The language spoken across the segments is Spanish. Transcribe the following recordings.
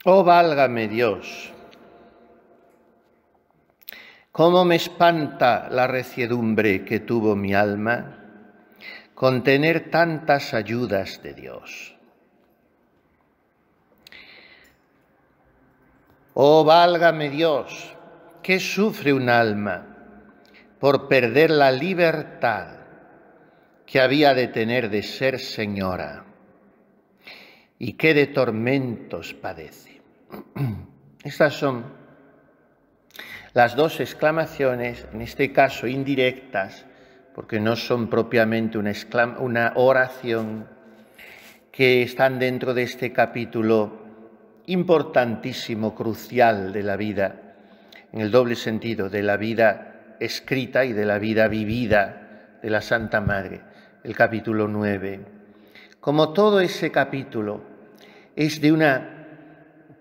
Oh, válgame Dios, cómo me espanta la reciedumbre que tuvo mi alma con tener tantas ayudas de Dios. Oh, válgame Dios, ¿qué sufre un alma por perder la libertad que había de tener de ser señora? ¿Y qué de tormentos padece? Estas son las dos exclamaciones, en este caso indirectas, porque no son propiamente una oración, que están dentro de este capítulo importantísimo, crucial de la vida, en el doble sentido de la vida escrita y de la vida vivida de la Santa Madre, el capítulo 9. Como todo ese capítulo es de una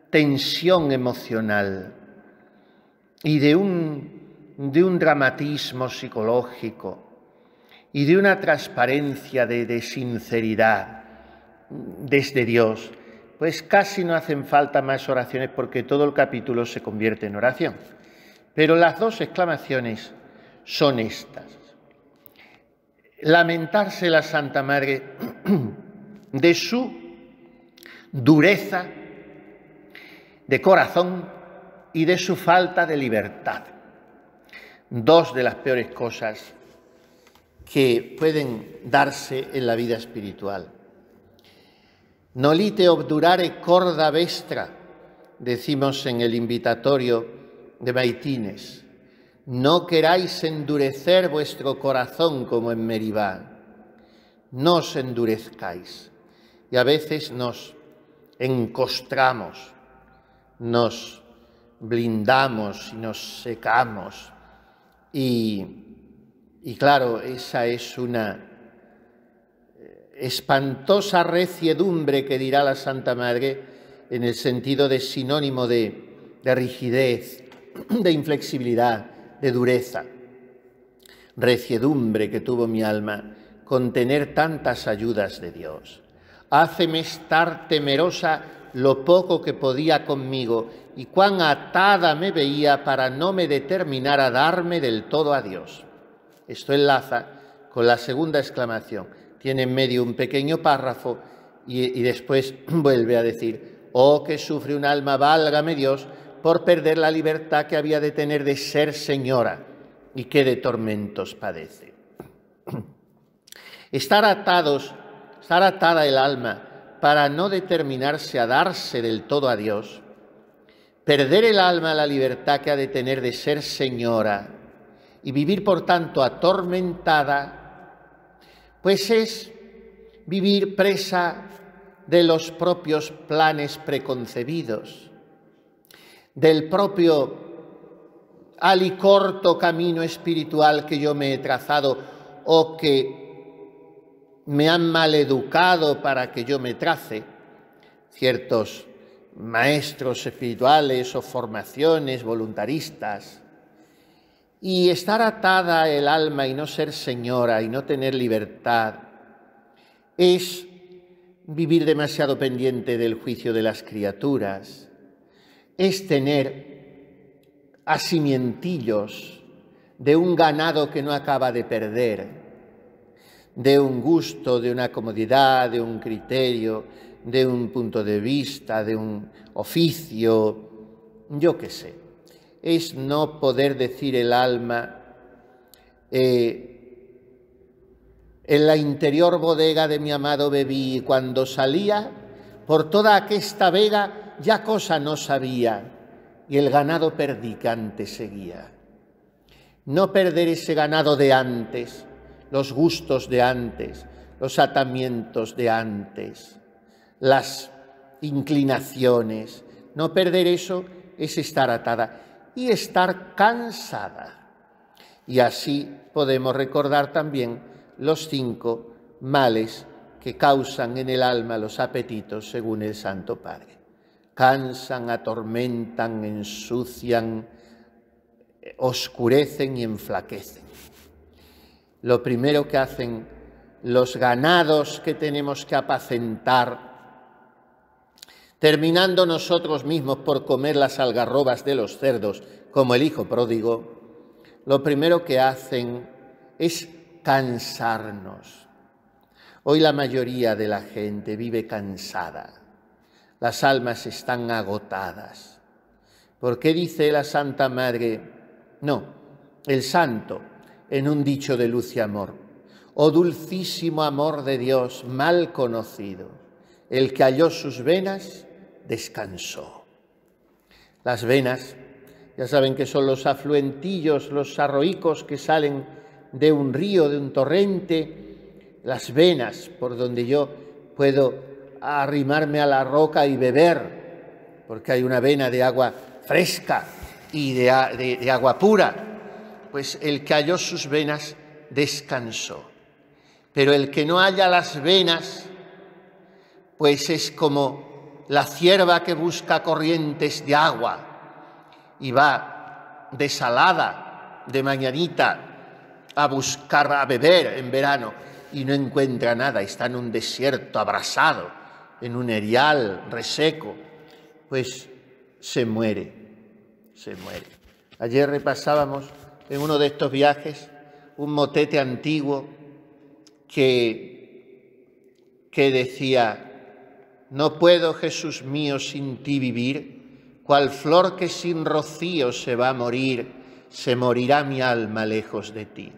tensión emocional y de un dramatismo psicológico y de una transparencia de sinceridad desde Dios, pues casi no hacen falta más oraciones porque todo el capítulo se convierte en oración. Pero las dos exclamaciones son estas. Lamentarse la Santa Madre de su dureza de corazón y de su falta de libertad. Dos de las peores cosas que pueden darse en la vida espiritual. Nolite obdurare corda vestra, decimos en el invitatorio de Maitines. No queráis endurecer vuestro corazón como en Meribá. No os endurezcáis. Y a veces nos encostramos, nos blindamos y nos secamos. Y claro, esa es una espantosa reciedumbre que dirá la Santa Madre en el sentido de sinónimo de rigidez, de inflexibilidad, de dureza. Reciedumbre que tuvo mi alma con tener tantas ayudas de Dios. Háceme estar temerosa lo poco que podía conmigo y cuán atada me veía para no me determinar a darme del todo a Dios. Esto enlaza con la segunda exclamación. Tiene en medio un pequeño párrafo y después vuelve a decir: oh, que sufre un alma, válgame Dios, por perder la libertad que había de tener de ser señora, y qué de tormentos padece. Estar atada el alma para no determinarse a darse del todo a Dios, perder el alma la libertad que ha de tener de ser señora y vivir por tanto atormentada, pues es vivir presa de los propios planes preconcebidos, del propio alicorto camino espiritual que yo me he trazado o que me han maleducado para que yo me trace, ciertos maestros espirituales o formaciones voluntaristas. Y estar atada el alma y no ser señora y no tener libertad es vivir demasiado pendiente del juicio de las criaturas, es tener asimientillos de un ganado que no acaba de perder, de un gusto, de una comodidad, de un criterio, de un punto de vista, de un oficio, yo qué sé. Es no poder decir el alma, en la interior bodega de mi amado bebí, y cuando salía por toda aquesta vega ya cosa no sabía, y el ganado perdí que antes seguía. No perder ese ganado de antes, los gustos de antes, los atamientos de antes, las inclinaciones. No perder eso es estar atada y estar cansada. Y así podemos recordar también los 5 males que causan en el alma los apetitos según el Santo Padre. Cansan, atormentan, ensucian, oscurecen y enflaquecen. Lo primero que hacen los ganados que tenemos que apacentar terminando nosotros mismos por comer las algarrobas de los cerdos, como el hijo pródigo, lo primero que hacen es cansarnos. Hoy la mayoría de la gente vive cansada. Las almas están agotadas. ¿Por qué dice la Santa Madre? No, el santo, en un dicho de luz y amor. Oh dulcísimo amor de Dios, mal conocido, el que halló sus venas, descansó. Las venas, ya saben que son los afluentillos, los arroicos que salen de un río, de un torrente, las venas por donde yo puedo arrimarme a la roca y beber, porque hay una vena de agua fresca y de agua pura. Pues el que halló sus venas descansó. Pero el que no halla las venas, pues es como la cierva que busca corrientes de agua y va desalada de mañanita a buscar a beber en verano y no encuentra nada, está en un desierto abrasado, en un erial reseco, pues se muere. Ayer repasábamos en uno de estos viajes un motete antiguo que decía: no puedo, Jesús mío, sin ti vivir, cual flor que sin rocío se va a morir, se morirá mi alma lejos de ti.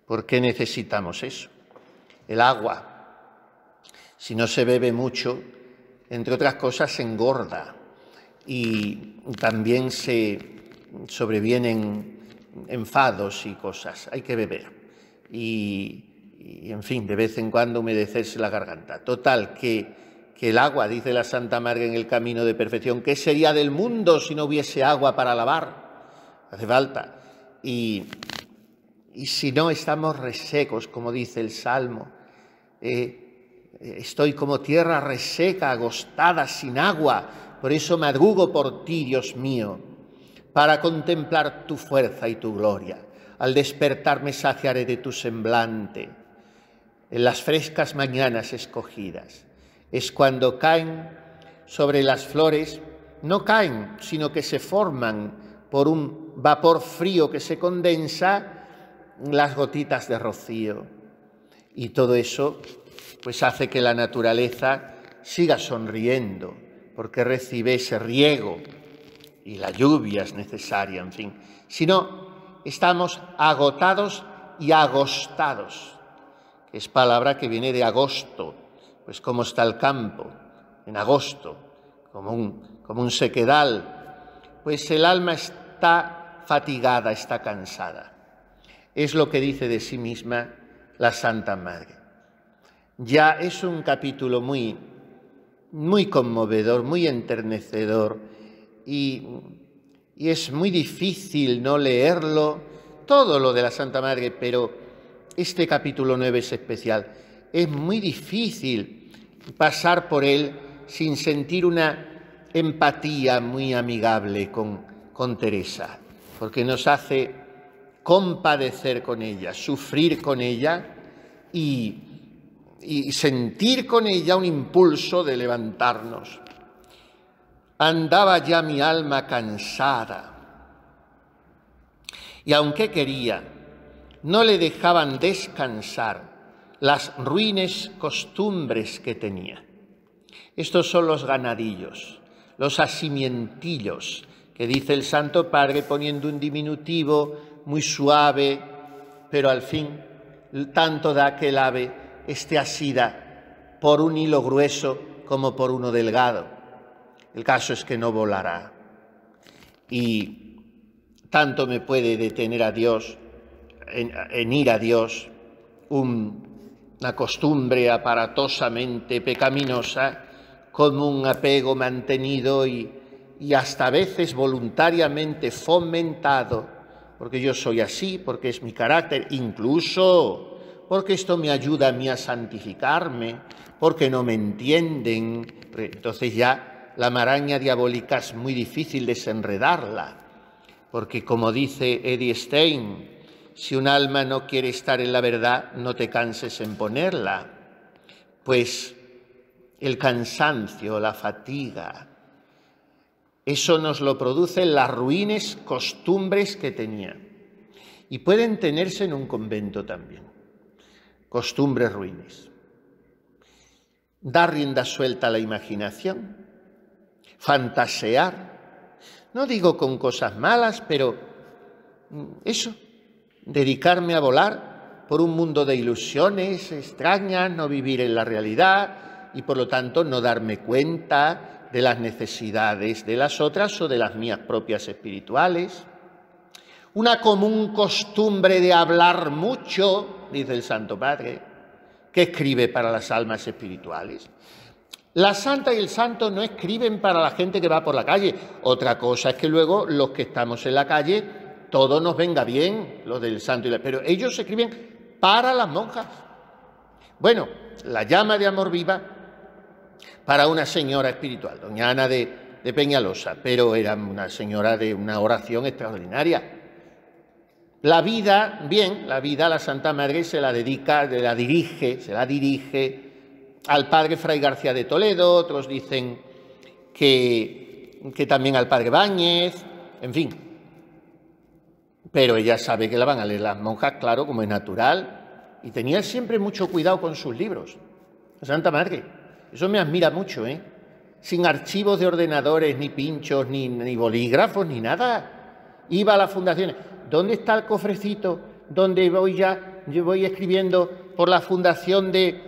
¿Por qué necesitamos eso? El agua, si no se bebe mucho, entre otras cosas, se engorda y también se sobrevienen enfados y cosas. Hay que beber y en fin, de vez en cuando humedecerse la garganta. Total, que el agua, dice la Santa Madre en el Camino de Perfección, ¿qué sería del mundo si no hubiese agua para lavar? Hace falta. Y si no estamos resecos, como dice el Salmo, estoy como tierra reseca, agostada, sin agua, por eso madrugo por ti, Dios mío, para contemplar tu fuerza y tu gloria. Al despertar me saciaré de tu semblante. En las frescas mañanas escogidas es cuando caen sobre las flores, no caen, sino que se forman por un vapor frío que se condensa, las gotitas de rocío, y todo eso pues hace que la naturaleza siga sonriendo porque recibe ese riego y la lluvia es necesaria, en fin. Si no, estamos agotados y agostados, que es palabra que viene de agosto, pues como está el campo en agosto, como un sequedal, pues el alma está fatigada, está cansada. Es lo que dice de sí misma la Santa Madre. Ya es un capítulo muy conmovedor, muy enternecedor y es muy difícil no leerlo, todo lo de la Santa Madre, pero este capítulo 9 es especial. Es muy difícil pasar por él sin sentir una empatía muy amigable con Teresa, porque nos hace compadecer con ella, sufrir con ella y sentir con ella un impulso de levantarnos. Andaba ya mi alma cansada y aunque quería, no le dejaban descansar las ruines costumbres que tenía. Estos son los ganadillos, los asimientillos, que dice el Santo Padre poniendo un diminutivo muy suave, pero al fin tanto da que el ave esté asida por un hilo grueso como por uno delgado. El caso es que no volará. Y tanto me puede detener a Dios, en ir a Dios, una costumbre aparatosamente pecaminosa, como un apego mantenido y hasta a veces voluntariamente fomentado, porque yo soy así, porque es mi carácter, incluso porque esto me ayuda a mí a santificarme, porque no me entienden. Entonces ya la maraña diabólica es muy difícil desenredarla, porque como dice Edith Stein, si un alma no quiere estar en la verdad, no te canses en ponerla. Pues el cansancio, la fatiga. Eso nos lo producen las ruines costumbres que tenía. Y pueden tenerse en un convento también, costumbres ruines. Dar rienda suelta a la imaginación, fantasear, no digo con cosas malas, pero eso, dedicarme a volar por un mundo de ilusiones extrañas, no vivir en la realidad y por lo tanto no darme cuenta de las necesidades de las otras o de las mías propias espirituales. Una común costumbre de hablar mucho, dice el Santo Padre, que escribe para las almas espirituales. La santa y el santo no escriben para la gente que va por la calle. Otra cosa es que luego los que estamos en la calle, todo nos venga bien, los del santo y la... Pero ellos escriben para las monjas. Bueno, la llama de amor viva para una señora espiritual, doña Ana de Peñalosa, pero era una señora de una oración extraordinaria. La vida, bien, la vida a la Santa Madre se la dirige al padre Fray García de Toledo, otros dicen que también al padre Báñez, en fin. Pero ella sabe que la van a leer las monjas, claro, como es natural, y tenía siempre mucho cuidado con sus libros. La Santa Madre, eso me admira mucho, ¿eh? Sin archivos de ordenadores, ni pinchos, ni bolígrafos, ni nada. Iba a las fundaciones. ¿Dónde está el cofrecito donde yo voy escribiendo por la fundación de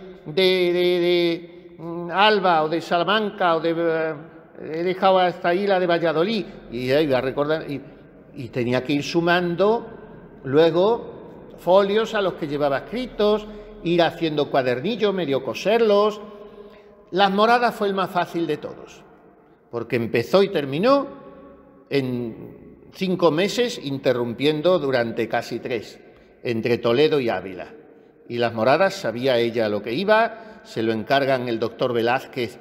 Alba o de Salamanca o he dejado hasta ahí la de Valladolid? Y iba a recordar, y tenía que ir sumando luego folios a los que llevaba escritos, ir haciendo cuadernillos, medio coserlos. Las Moradas fue el más fácil de todos, porque empezó y terminó en 5 meses, interrumpiendo durante casi 3, entre Toledo y Ávila. Y Las Moradas sabía ella lo que iba, se lo encargan el doctor Velázquez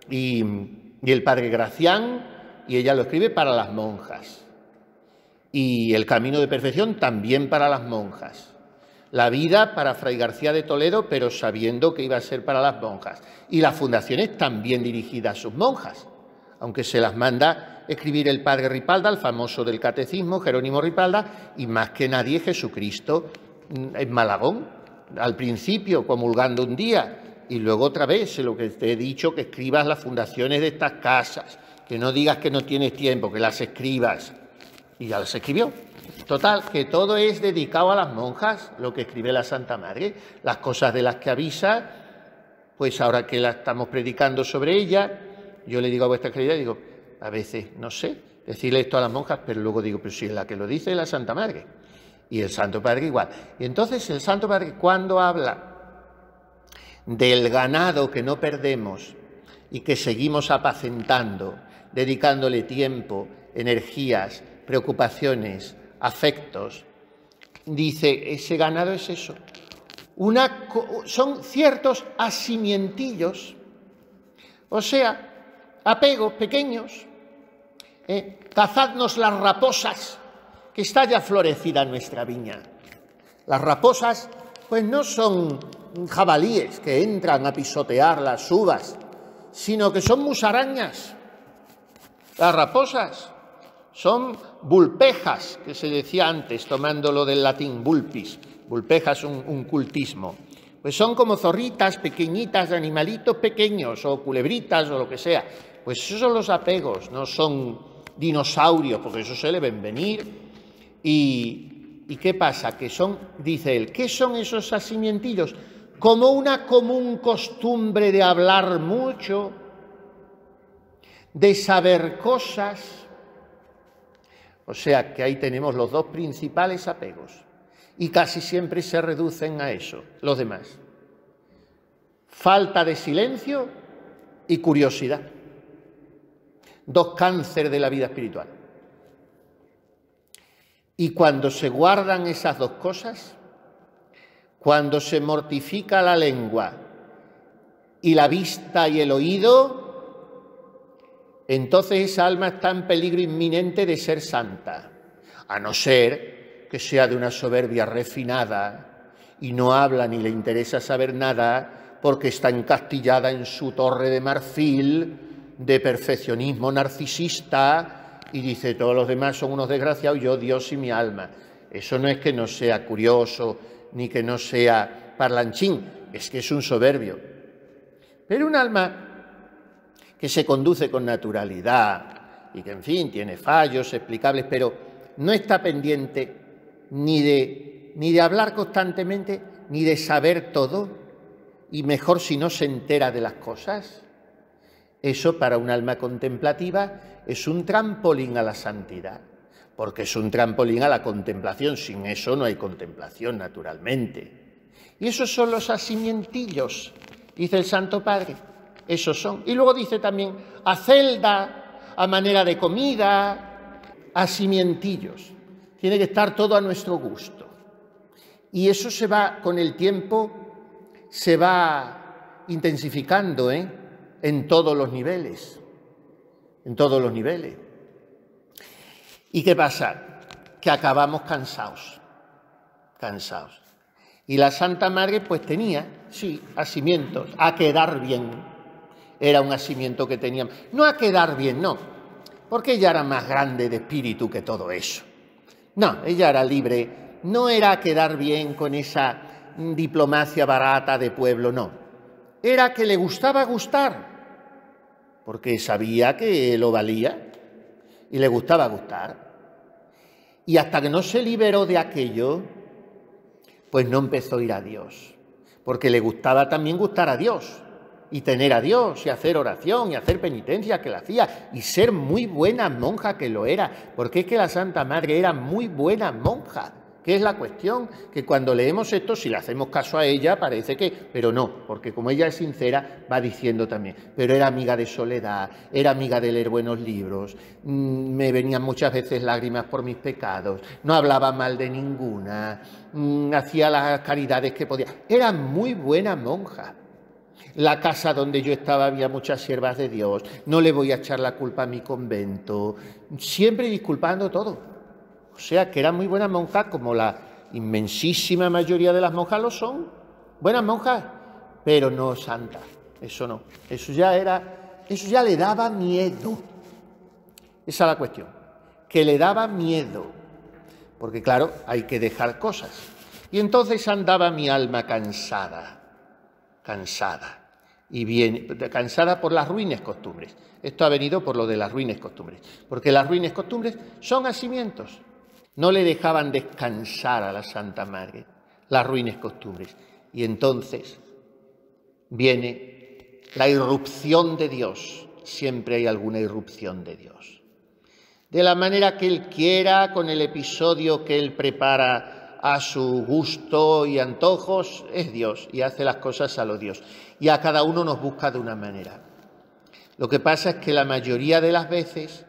y el padre Gracián, y ella lo escribe para las monjas. Y el Camino de Perfección también para las monjas. La vida para Fray García de Toledo, pero sabiendo que iba a ser para las monjas. Y las fundaciones también dirigidas a sus monjas, aunque se las manda escribir el padre Ripalda, el famoso del catecismo, Jerónimo Ripalda, y más que nadie Jesucristo en Malagón, al principio comulgando un día, y luego otra vez, lo que te he dicho, que escribas las fundaciones de estas casas, que no digas que no tienes tiempo, que las escribas, y ya las escribió. Total, que todo es dedicado a las monjas, lo que escribe la Santa Madre, las cosas de las que avisa, pues ahora que la estamos predicando sobre ella, yo le digo a vuestra querida, digo, a veces, no sé, decirle esto a las monjas, pero luego digo, pero si es la que lo dice la Santa Madre. Y el Santo Padre igual. Y entonces el Santo Padre, cuando habla del ganado que no perdemos y que seguimos apacentando, dedicándole tiempo, energías, preocupaciones, afectos, dice, ese ganado es eso. Son ciertos asimientillos, o sea, apegos pequeños. Cazadnos las raposas, que está ya florecida nuestra viña. Las raposas, pues no son jabalíes que entran a pisotear las uvas, sino que son musarañas. Las raposas son vulpejas, que se decía antes, tomándolo del latín vulpis. Vulpejas, un cultismo. Pues son como zorritas pequeñitas, animalitos pequeños, o culebritas, o lo que sea. Pues esos son los apegos, no son dinosaurios, porque eso se le ven venir. ¿Y qué pasa? Que son, dice él, ¿qué son esos asimientillos? Como una común costumbre de hablar mucho, de saber cosas. O sea que ahí tenemos los dos principales apegos. Y casi siempre se reducen a eso, los demás. Falta de silencio y curiosidad. Dos cánceres de la vida espiritual. Y cuando se guardan esas dos cosas, cuando se mortifica la lengua y la vista y el oído, entonces esa alma está en peligro inminente de ser santa, a no ser que sea de una soberbia refinada y no habla ni le interesa saber nada, porque está encastillada en su torre de marfil de perfeccionismo narcisista y dice todos los demás son unos desgraciados, yo Dios y mi alma. Eso no es que no sea curioso ni que no sea parlanchín, es que es un soberbio. Pero un alma que se conduce con naturalidad y que, en fin, tiene fallos explicables, pero no está pendiente ni de hablar constantemente, ni de saber todo, y mejor si no se entera de las cosas. Eso para un alma contemplativa es un trampolín a la santidad, porque es un trampolín a la contemplación. Sin eso no hay contemplación, naturalmente. Y esos son los asimientillos, dice el Santo Padre. Esos son. Y luego dice también a celda, a manera de comida, asimientillos. Tiene que estar todo a nuestro gusto. Y eso se va, con el tiempo, se va intensificando, en todos los niveles. En todos los niveles. ¿Y qué pasa? Que acabamos cansados. Cansados. Y la Santa Madre pues tenía, sí, asimientos, a quedar bien. Era un asimiento que tenía. No a quedar bien, no, porque ella era más grande de espíritu que todo eso. No, ella era libre, no era a quedar bien con esa diplomacia barata de pueblo, no. Era que le gustaba gustar, porque sabía que lo valía y le gustaba gustar. Y hasta que no se liberó de aquello, pues no empezó a ir a Dios, porque le gustaba también gustar a Dios y tener a Dios y hacer oración y hacer penitencia, que la hacía, y ser muy buena monja, que lo era, porque es que la Santa Madre era muy buena monja. ¿Qué es la cuestión? Que cuando leemos esto, si le hacemos caso a ella, parece que... Pero no, porque como ella es sincera, va diciendo también. Pero era amiga de soledad, era amiga de leer buenos libros, me venían muchas veces lágrimas por mis pecados, no hablaba mal de ninguna, hacía las caridades que podía. Era muy buena monja. La casa donde yo estaba había muchas siervas de Dios, no le voy a echar la culpa a mi convento, siempre disculpando todo. O sea, que era muy buena monja, como la inmensísima mayoría de las monjas lo son. Buenas monjas, pero no santas. Eso no. Eso ya le daba miedo. Esa es la cuestión. Que le daba miedo. Porque claro, hay que dejar cosas. Y entonces andaba mi alma cansada. Cansada. Y bien, cansada por las ruines costumbres. Esto ha venido por lo de las ruines costumbres. Porque las ruines costumbres son asimientos. No le dejaban descansar a la Santa Madre, las ruines costumbres. Y entonces viene la irrupción de Dios. Siempre hay alguna irrupción de Dios. De la manera que Él quiera, con el episodio que Él prepara a su gusto y antojos, es Dios y hace las cosas a lo Dios. Y a cada uno nos busca de una manera. Lo que pasa es que la mayoría de las veces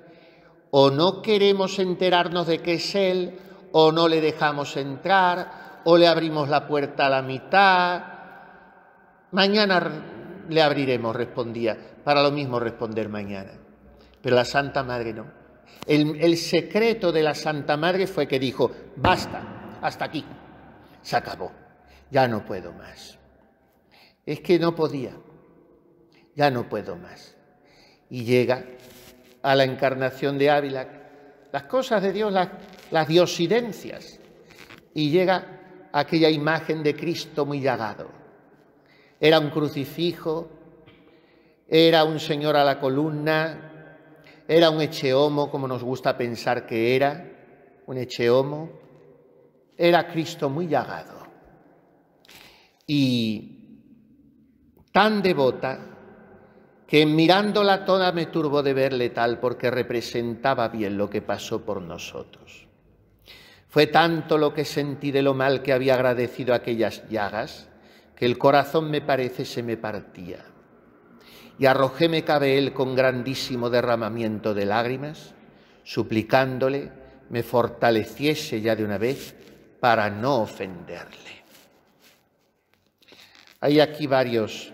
o no queremos enterarnos de que es Él, o no le dejamos entrar, o le abrimos la puerta a la mitad. Mañana le abriremos, respondía, para lo mismo responder mañana. Pero la Santa Madre no. El secreto de la Santa Madre fue que dijo, basta, hasta aquí, se acabó, ya no puedo más. Es que no podía, ya no puedo más. Y llega a la encarnación de Ávila, las cosas de Dios, las diosidencias, y llega a aquella imagen de Cristo muy llagado. Era un crucifijo, era un Señor a la columna, era un echehomo, como nos gusta pensar que era, un echehomo, era Cristo muy llagado. Y tan devota, que mirándola toda me turbó de verle tal, porque representaba bien lo que pasó por nosotros. Fue tanto lo que sentí de lo mal que había agradecido aquellas llagas, que el corazón me parece se me partía. Y arrojóme cabe él con grandísimo derramamiento de lágrimas, suplicándole me fortaleciese ya de una vez para no ofenderle. Hay aquí varias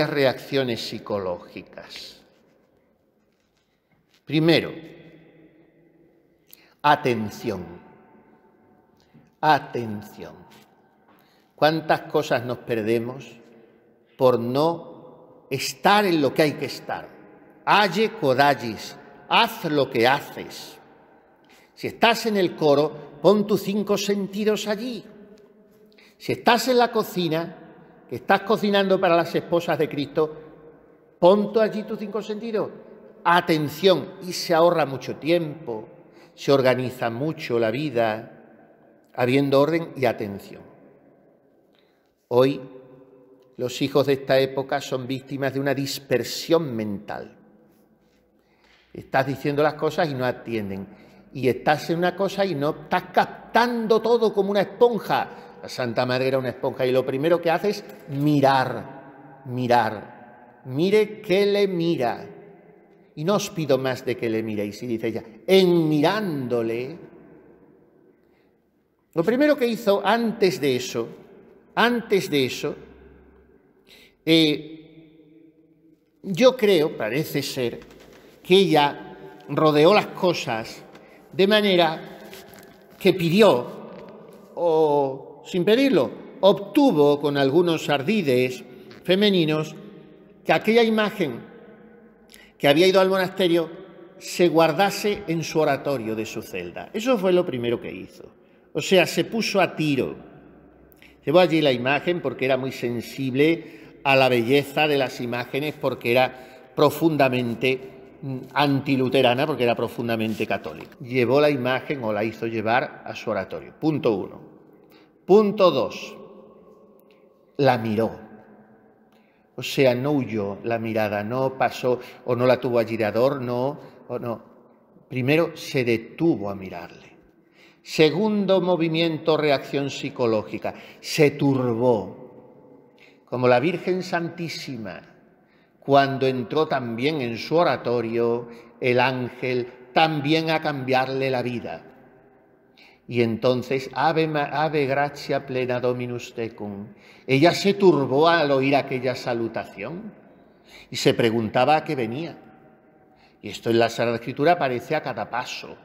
reacciones psicológicas. Primero, atención. Atención. ¿Cuántas cosas nos perdemos por no estar en lo que hay que estar. Aye codallis, haz lo que haces. Si estás en el coro, pon tus 5 sentidos allí. Si estás en la cocina, que estás cocinando para las esposas de Cristo, pon tú allí tus 5 sentidos. Atención, y se ahorra mucho tiempo, se organiza mucho la vida, habiendo orden y atención. Hoy, los hijos de esta época son víctimas de una dispersión mental. Estás diciendo las cosas y no atienden. Y estás en una cosa y no estás captando todo como una esponja. La Santa Madre era una esponja y lo primero que hace es mirar, mirar. Mire que le mira. Y no os pido más de que le miréis. Y dice ella, en mirándole. Lo primero que hizo antes de eso, yo creo, parece ser, que ella rodeó las cosas de manera que pidió, o sin pedirlo, obtuvo con algunos ardides femeninos que aquella imagen que había ido al monasterio se guardase en su oratorio de su celda. Eso fue lo primero que hizo. O sea, se puso a tiro. Llevó allí la imagen porque era muy sensible a la belleza de las imágenes, porque era profundamente antiluterana, porque era profundamente católica. Llevó la imagen o la hizo llevar a su oratorio. Punto 1. Punto 2. La miró. O sea, no huyó la mirada, no pasó o no la tuvo allí de adorno, o no. Primero se detuvo a mirarle. Segundo movimiento, reacción psicológica, se turbó. Como la Virgen Santísima, cuando entró también en su oratorio, el ángel también a cambiarle la vida. Y entonces, ave gratia plena Dominus tecum. Ella se turbó al oír aquella salutación y se preguntaba a qué venía. Y esto en la Sagrada Escritura aparece a cada paso.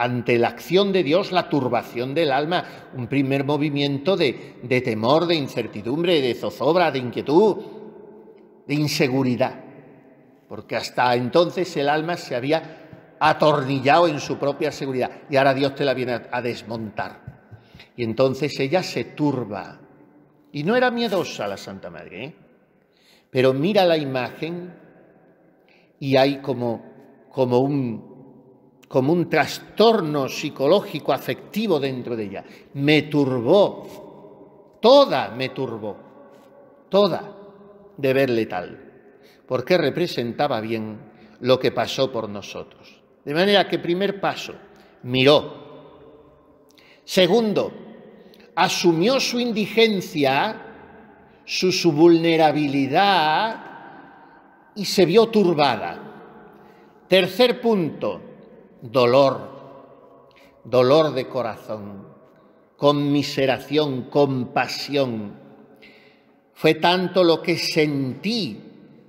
Ante la acción de Dios, la turbación del alma, un primer movimiento de temor, de incertidumbre, de zozobra, de inquietud, de inseguridad. Porque hasta entonces el alma se había atornillado en su propia seguridad y ahora Dios te la viene a desmontar. Y entonces ella se turba. Y no era miedosa la Santa Madre, pero mira la imagen y hay como un trastorno psicológico afectivo dentro de ella. Me turbó, toda me turbó, toda de verle tal, porque representaba bien lo que pasó por nosotros. De manera que primer paso, miró. Segundo, asumió su indigencia, su vulnerabilidad y se vio turbada. Tercer punto, dolor de corazón, conmiseración, compasión. Fue tanto lo que sentí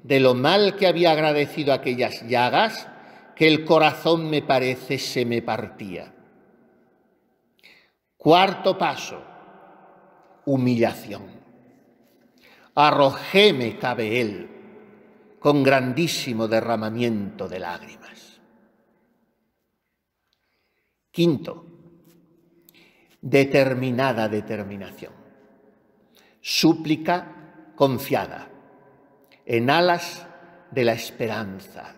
de lo mal que había agradecido aquellas llagas, que el corazón, me parece, se me partía. Cuarto paso, humillación. Arrojéme, cabe él, con grandísimo derramamiento de lágrimas. Quinto, determinada determinación. Súplica confiada, en alas de la esperanza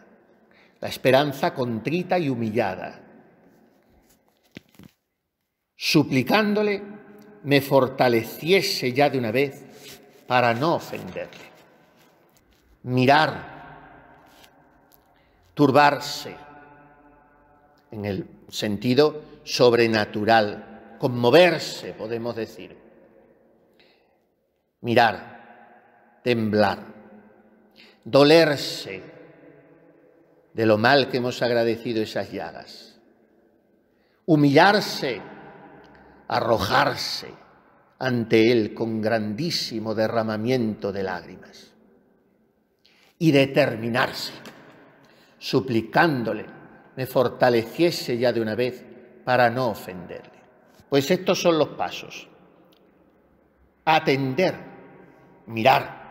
contrita y humillada. Suplicándole me fortaleciese ya de una vez para no ofenderle. Mirar, turbarse, en el sentido sobrenatural, conmoverse, podemos decir. Mirar, temblar, dolerse de lo mal que hemos agradecido esas llagas. Humillarse, arrojarse ante él con grandísimo derramamiento de lágrimas. Y determinarse, suplicándole, me fortaleciese ya de una vez para no ofenderle. Pues estos son los pasos. Atender, mirar,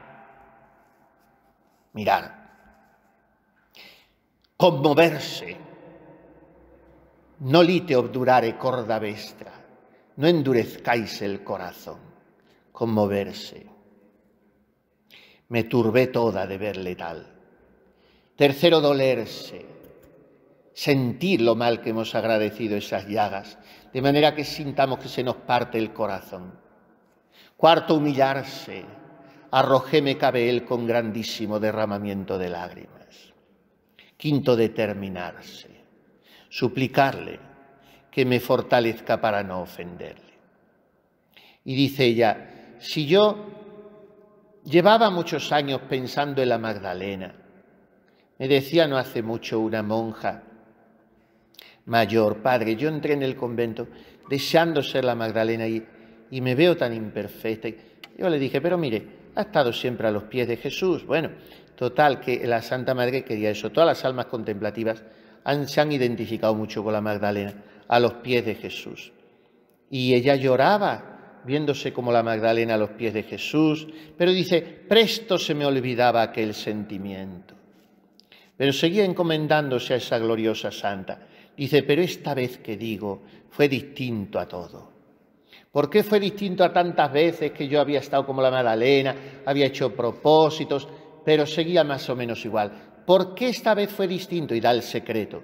Mirad, conmoverse, no lite obdurare corda vestra, no endurezcáis el corazón, conmoverse. Me turbé toda de verle tal. Tercero, dolerse, sentir lo mal que hemos agradecido esas llagas, de manera que sintamos que se nos parte el corazón. Cuarto, humillarse, arrojéme cabe él con grandísimo derramamiento de lágrimas. Quinto, determinarse, suplicarle que me fortalezca para no ofenderle. Y dice ella, si yo llevaba muchos años pensando en la Magdalena, me decía no hace mucho una monja mayor, padre, yo entré en el convento deseando ser la Magdalena y me veo tan imperfecta. Yo le dije, pero mire, ha estado siempre a los pies de Jesús. Bueno, total, que la Santa Madre quería eso. Todas las almas contemplativas se han identificado mucho con la Magdalena, a los pies de Jesús. Y ella lloraba viéndose como la Magdalena a los pies de Jesús, pero dice, presto se me olvidaba aquel sentimiento. Pero seguía encomendándose a esa gloriosa santa. Dice, pero esta vez que digo, fue distinto a todo. ¿Por qué fue distinto a tantas veces que yo había estado como la Magdalena, había hecho propósitos, pero seguía más o menos igual? ¿Por qué esta vez fue distinto? Y da el secreto.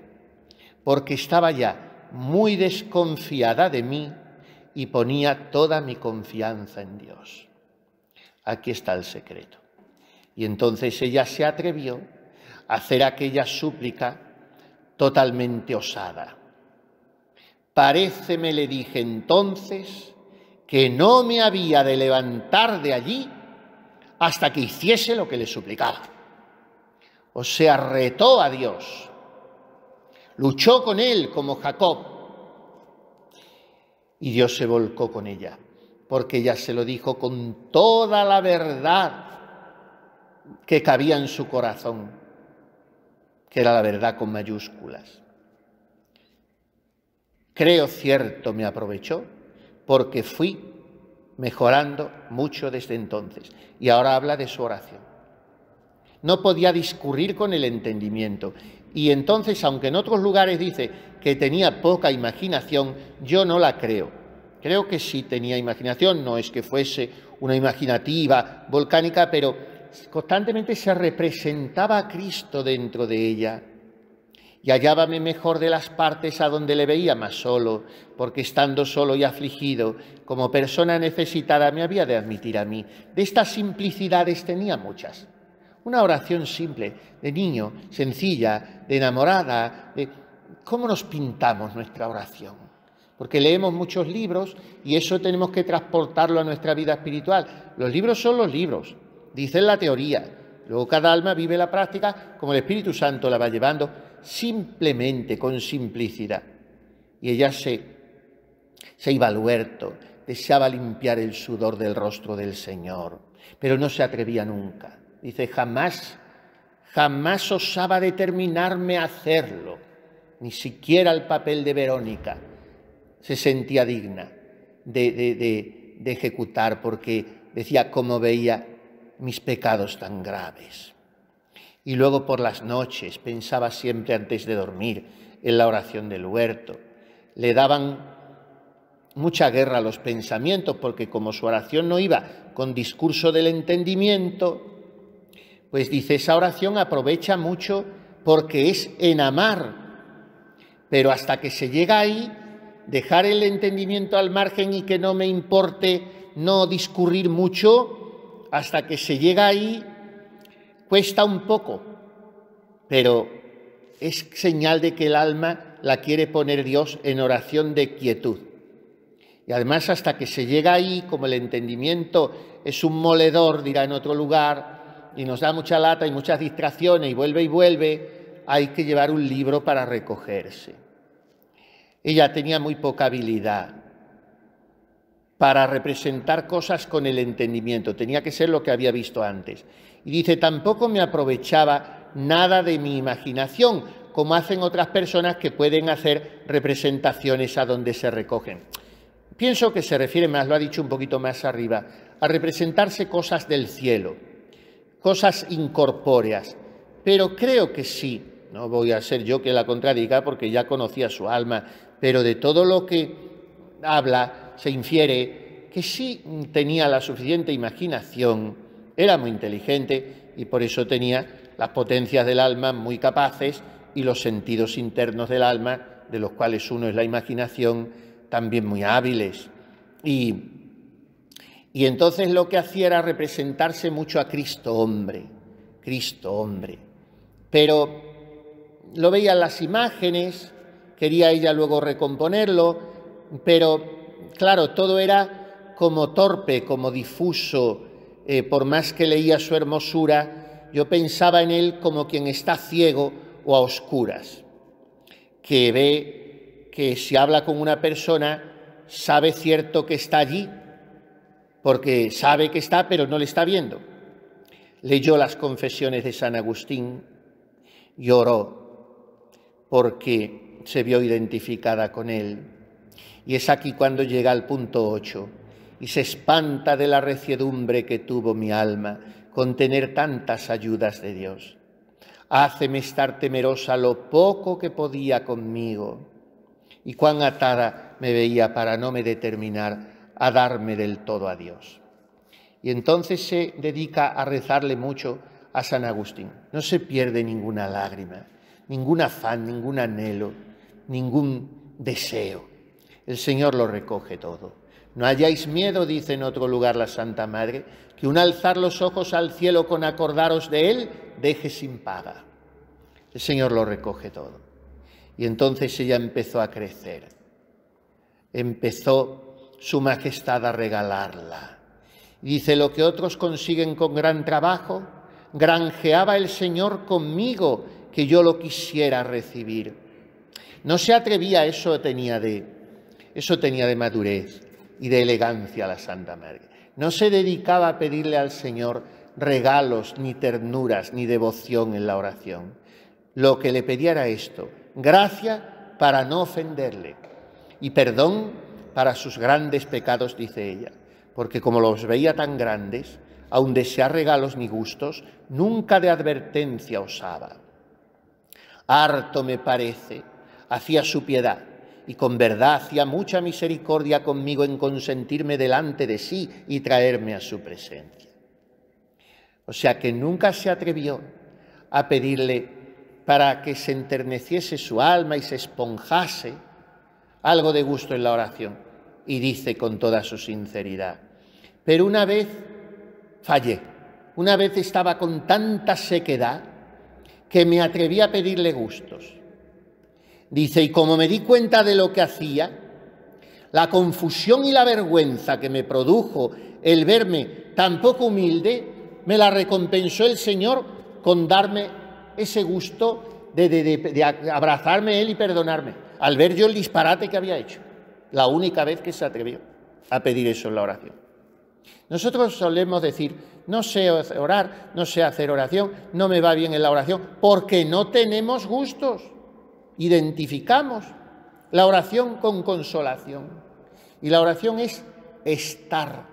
Porque estaba ya muy desconfiada de mí y ponía toda mi confianza en Dios. Aquí está el secreto. Y entonces ella se atrevió a hacer aquella súplica totalmente osada. Paréceme, le dije entonces, que no me había de levantar de allí hasta que hiciese lo que le suplicaba. O sea, retó a Dios, luchó con él como Jacob, y Dios se volcó con ella, porque ella se lo dijo con toda la verdad que cabía en su corazón, que era la verdad con mayúsculas. Creo cierto me aprovechó, porque fui mejorando mucho desde entonces. Y ahora habla de su oración. No podía discurrir con el entendimiento. Y entonces, aunque en otros lugares dice que tenía poca imaginación, yo no la creo. Creo que sí tenía imaginación, no es que fuese una imaginativa volcánica, pero constantemente se representaba a Cristo dentro de ella. Y hallábame mejor de las partes a donde le veía más solo, porque estando solo y afligido, como persona necesitada, me había de admitir a mí. De estas simplicidades tenía muchas. Una oración simple, de niño, sencilla, de enamorada, de cómo nos pintamos nuestra oración. Porque leemos muchos libros y eso tenemos que transportarlo a nuestra vida espiritual. Los libros son los libros, dicen la teoría. Luego cada alma vive la práctica como el Espíritu Santo la va llevando, simplemente, con simplicidad. Y ella se iba al huerto, deseaba limpiar el sudor del rostro del Señor, pero no se atrevía nunca. Dice, jamás osaba determinarme a hacerlo, ni siquiera el papel de Verónica se sentía digna de ejecutar, porque decía, como veía mis pecados tan graves. Y luego por las noches pensaba siempre antes de dormir en la oración del huerto. Le daban mucha guerra a los pensamientos, porque como su oración no iba con discurso del entendimiento, pues dice, esa oración aprovecha mucho porque es en amar, pero hasta que se llega ahí, dejar el entendimiento al margen y que no me importe no discurrir mucho, hasta que se llega ahí, cuesta un poco, pero es señal de que el alma la quiere poner Dios en oración de quietud. Y además hasta que se llega ahí, como el entendimiento es un moledor, dirá en otro lugar, y nos da mucha lata y muchas distracciones y vuelve, hay que llevar un libro para recogerse. Ella tenía muy poca habilidad para representar cosas con el entendimiento, tenía que ser lo que había visto antes. Y dice, tampoco me aprovechaba nada de mi imaginación, como hacen otras personas que pueden hacer representaciones a donde se recogen. Pienso que se refiere más, lo ha dicho un poquito más arriba, a representarse cosas del cielo, cosas incorpóreas, pero creo que sí. No voy a ser yo que la contradiga porque ya conocía su alma, pero de todo lo que habla se infiere que sí tenía la suficiente imaginación, era muy inteligente y por eso tenía las potencias del alma muy capaces y los sentidos internos del alma, de los cuales uno es la imaginación, también muy hábiles. Y entonces lo que hacía era representarse mucho a Cristo hombre, pero lo veía en las imágenes, quería ella luego recomponerlo, pero claro, todo era como torpe, como difuso, por más que leía su hermosura, yo pensaba en él como quien está ciego o a oscuras, que ve que si habla con una persona, sabe cierto que está allí, porque sabe que está, pero no le está viendo. Leyó las confesiones de San Agustín, lloró porque se vio identificada con él. Y es aquí cuando llega al punto 8 y se espanta de la reciedumbre que tuvo mi alma con tener tantas ayudas de Dios. Háceme estar temerosa lo poco que podía conmigo y cuán atada me veía para no me determinar a darme del todo a Dios. Y entonces se dedica a rezarle mucho a San Agustín. No se pierde ninguna lágrima, ningún afán, ningún anhelo, ningún deseo. El Señor lo recoge todo. No hayáis miedo, dice en otro lugar la Santa Madre, que un alzar los ojos al cielo con acordaros de Él deje sin paga. El Señor lo recoge todo. Y entonces ella empezó a crecer. Empezó su majestad a regalarla. Dice, lo que otros consiguen con gran trabajo, granjeaba el Señor conmigo, que yo lo quisiera recibir. No se atrevía, eso tenía de madurez y de elegancia la Santa Madre. No se dedicaba a pedirle al Señor regalos, ni ternuras, ni devoción en la oración. Lo que le pedía era esto, gracia para no ofenderle y perdón para sus grandes pecados, dice ella, porque como los veía tan grandes, aun desear regalos ni gustos, nunca de advertencia osaba. Harto me parece, hacía su piedad, y con verdad hacía mucha misericordia conmigo en consentirme delante de sí y traerme a su presencia. O sea que nunca se atrevió a pedirle para que se enterneciese su alma y se esponjase algo de gusto en la oración. Y dice con toda su sinceridad, pero una vez fallé, una vez estaba con tanta sequedad que me atreví a pedirle gustos. Dice, y como me di cuenta de lo que hacía, la confusión y la vergüenza que me produjo el verme tan poco humilde, me la recompensó el Señor con darme ese gusto de abrazarme Él y perdonarme, al ver yo el disparate que había hecho. La única vez que se atrevió a pedir eso en la oración. Nosotros solemos decir, no sé orar, no sé hacer oración, no me va bien en la oración, porque no tenemos gustos. Identificamos la oración con consolación. Y la oración es estar.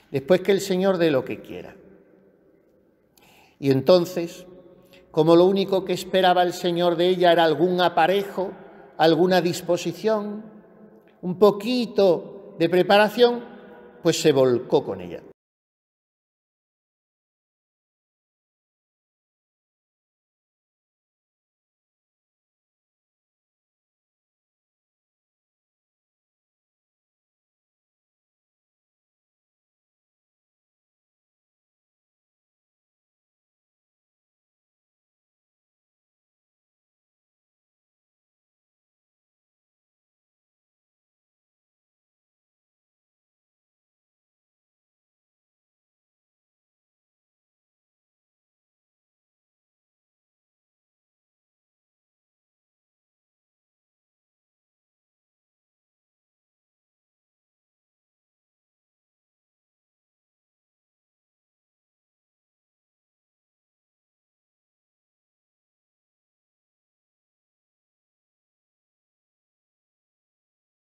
Después que el Señor dé lo que quiera. Y entonces, como lo único que esperaba el Señor de ella era algún aparejo, alguna disposición, un poquito de preparación, pues se volcó con ella.